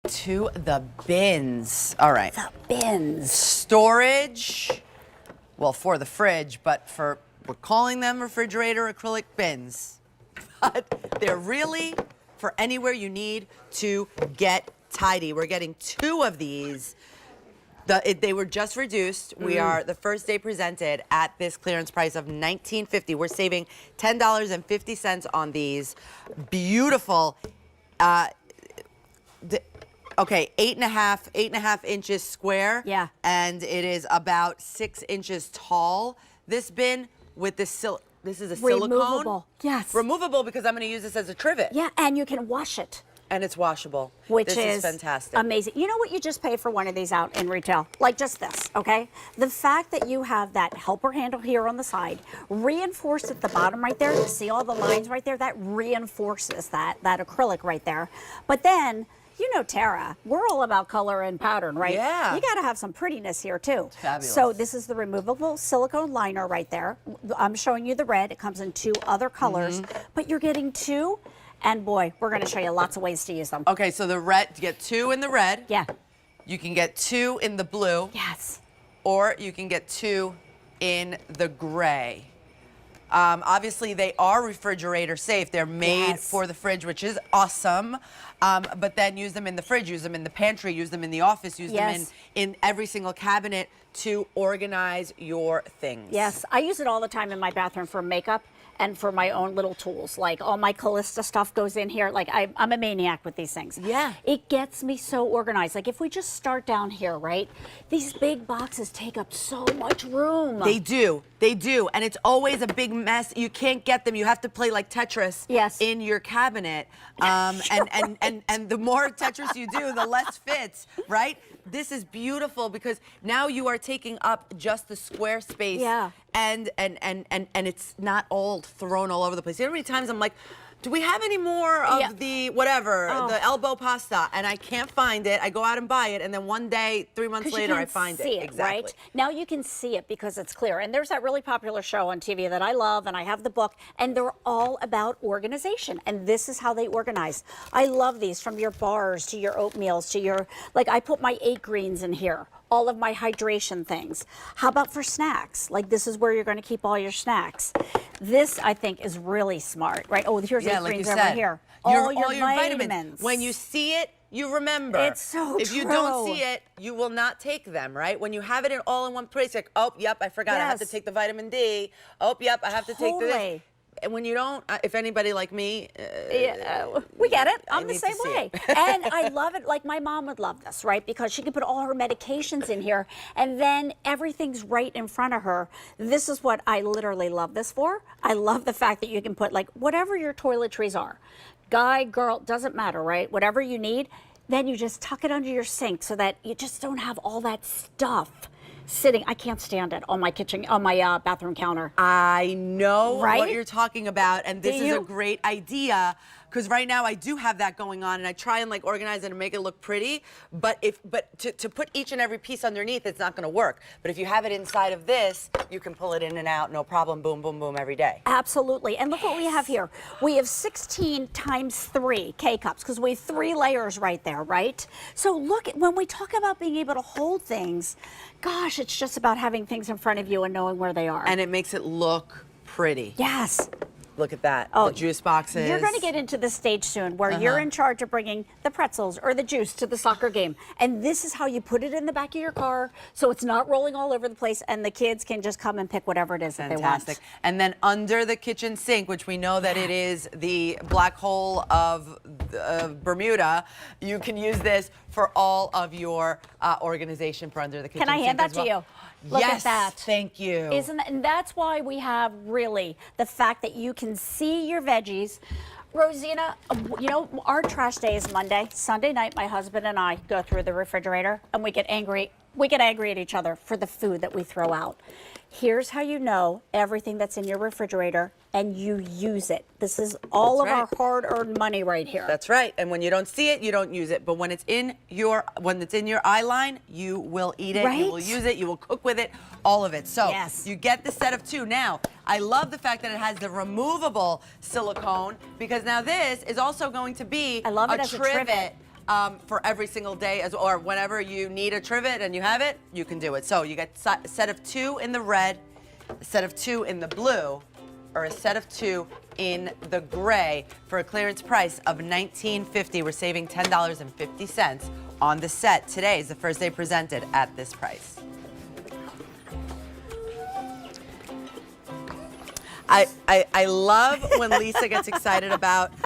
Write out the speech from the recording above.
to the bins. All right. The bins. Storage, well, for the fridge, but we're calling them refrigerator acrylic bins. But they're really for anywhere you need to get tidy. We're getting 2 of these. They were just reduced. We are the first day presented at this clearance price of $19.50. We're saving $10.50 on these. Beautiful. Okay, 8.5 inches square. Yeah. And it is about 6 inches tall. This bin with this this is a silicone. Removable. Yes. Removable because I'm going to use this as a trivet. Yeah, and you can wash it. And it's washable. Which is fantastic. Amazing. You know what you just pay for one of these out in retail? Like just this, okay? The fact that you have that helper handle here on the side, reinforced at the bottom right there, see all the lines right there? That reinforces that acrylic right there. But then, you know Tara, we're all about color and pattern, right? Yeah. You gotta have some prettiness here too. Fabulous. So this is the removable silicone liner right there. I'm showing you the red. It comes in 2 other colors, but you're getting 2. And boy, we're going to show you lots of ways to use them. Okay, so the red, you get 2 in the red. Yeah. You can get 2 in the blue. Yes. Or you can get 2 in the gray. Obviously, they are refrigerator safe. They're made for the fridge, which is awesome. But then use them in the fridge, use them in the pantry, use them in the office, use them in every single cabinet to organize your things. Yes, I use it all the time in my bathroom for makeup and for my own little tools. Like all my Callista stuff goes in here. Like I'm a maniac with these things. Yeah. It gets me so organized. Like if we just start down here, right? These big boxes take up so much room. They do. They do. And it's always a big mess. You can't get them. You have to play like Tetris in your cabinet. And the more Tetris you do, the less fits, right? This is beautiful because now you are taking up just the square space. Yeah. And it's not all thrown all over the place. You know how many times I'm like, do we have any more of the whatever, the elbow pasta? And I can't find it. I go out and buy it, and then one day, 3 months later, I find it. Exactly. Right? Now you can see it because it's clear. And there's that really popular show on TV that I love, and I have the book, and they're all about organization. And this is how they organize. I love these, from your bars to your oatmeals to your, like I put my 8 greens in here. All of my hydration things. How about for snacks? Like this is where you're going to keep all your snacks. This, I think, is really smart, right? Oh, here's 8 greens over here. All your vitamins. When you see it, you remember. It's so true. If you don't see it, you will not take them, right? When you have it all in one place, like, oh, yep, I forgot. I have to take the vitamin D. Oh, yep, I have to take this. And when you don't, if anybody like me, we get it. I'm the same way. And I love it. Like my mom would love this, right? Because she can put all her medications in here and then everything's right in front of her. This is what I literally love this for. I love the fact that you can put like whatever your toiletries are. Guy, girl, doesn't matter, right? Whatever you need, then you just tuck it under your sink so that you just don't have all that stuff sitting. I can't stand it on my kitchen, on my bathroom counter. I know what you're talking about, and this is a great idea because right now I do have that going on, and I try and like organize it and make it look pretty. But to put each and every piece underneath, it's not going to work. But if you have it inside of this, you can pull it in and out, no problem. Boom, boom, boom, every day. Absolutely. And look what we have here. We have 16 times 3 K-cups because we have 3 layers right there, right? So look, when we talk about being able to hold things, gosh, it's just about having things in front of you and knowing where they are. And it makes it look pretty. Yes. Look at that, the juice boxes. You're going to get into the stage soon where you're in charge of bringing the pretzels or the juice to the soccer game. And this is how you put it in the back of your car so it's not rolling all over the place and the kids can just come and pick whatever it is that they want. Fantastic. And then under the kitchen sink, which we know that it is the black hole of Bermuda, you can use this for all of your organization for under the kitchen sink. Can I hand that to you? Look at that. Thank you. And that's why we have really the fact that you can see your veggies. Rosina, you know, our trash day is Monday. Sunday night, my husband and I go through the refrigerator and we get angry. We get angry at each other for the food that we throw out. Here's how you know everything that's in your refrigerator and you use it. This is all of our hard-earned money right here. That's right. And when you don't see it, you don't use it. But when it's in your eye line, you will eat it, you will use it, you will cook with it, all of it. So you get the set of 2. Now, I love the fact that it has the removable silicone because now this is also going to be a trivet for every single day, or whenever you need a trivet and you have it, you can do it. So you get a set of 2 in the red, a set of 2 in the blue, or a set of 2 in the gray for a clearance price of $19.50. We're saving $10.50 on the set. Today is the first day presented at this price. I love when Lisa gets excited about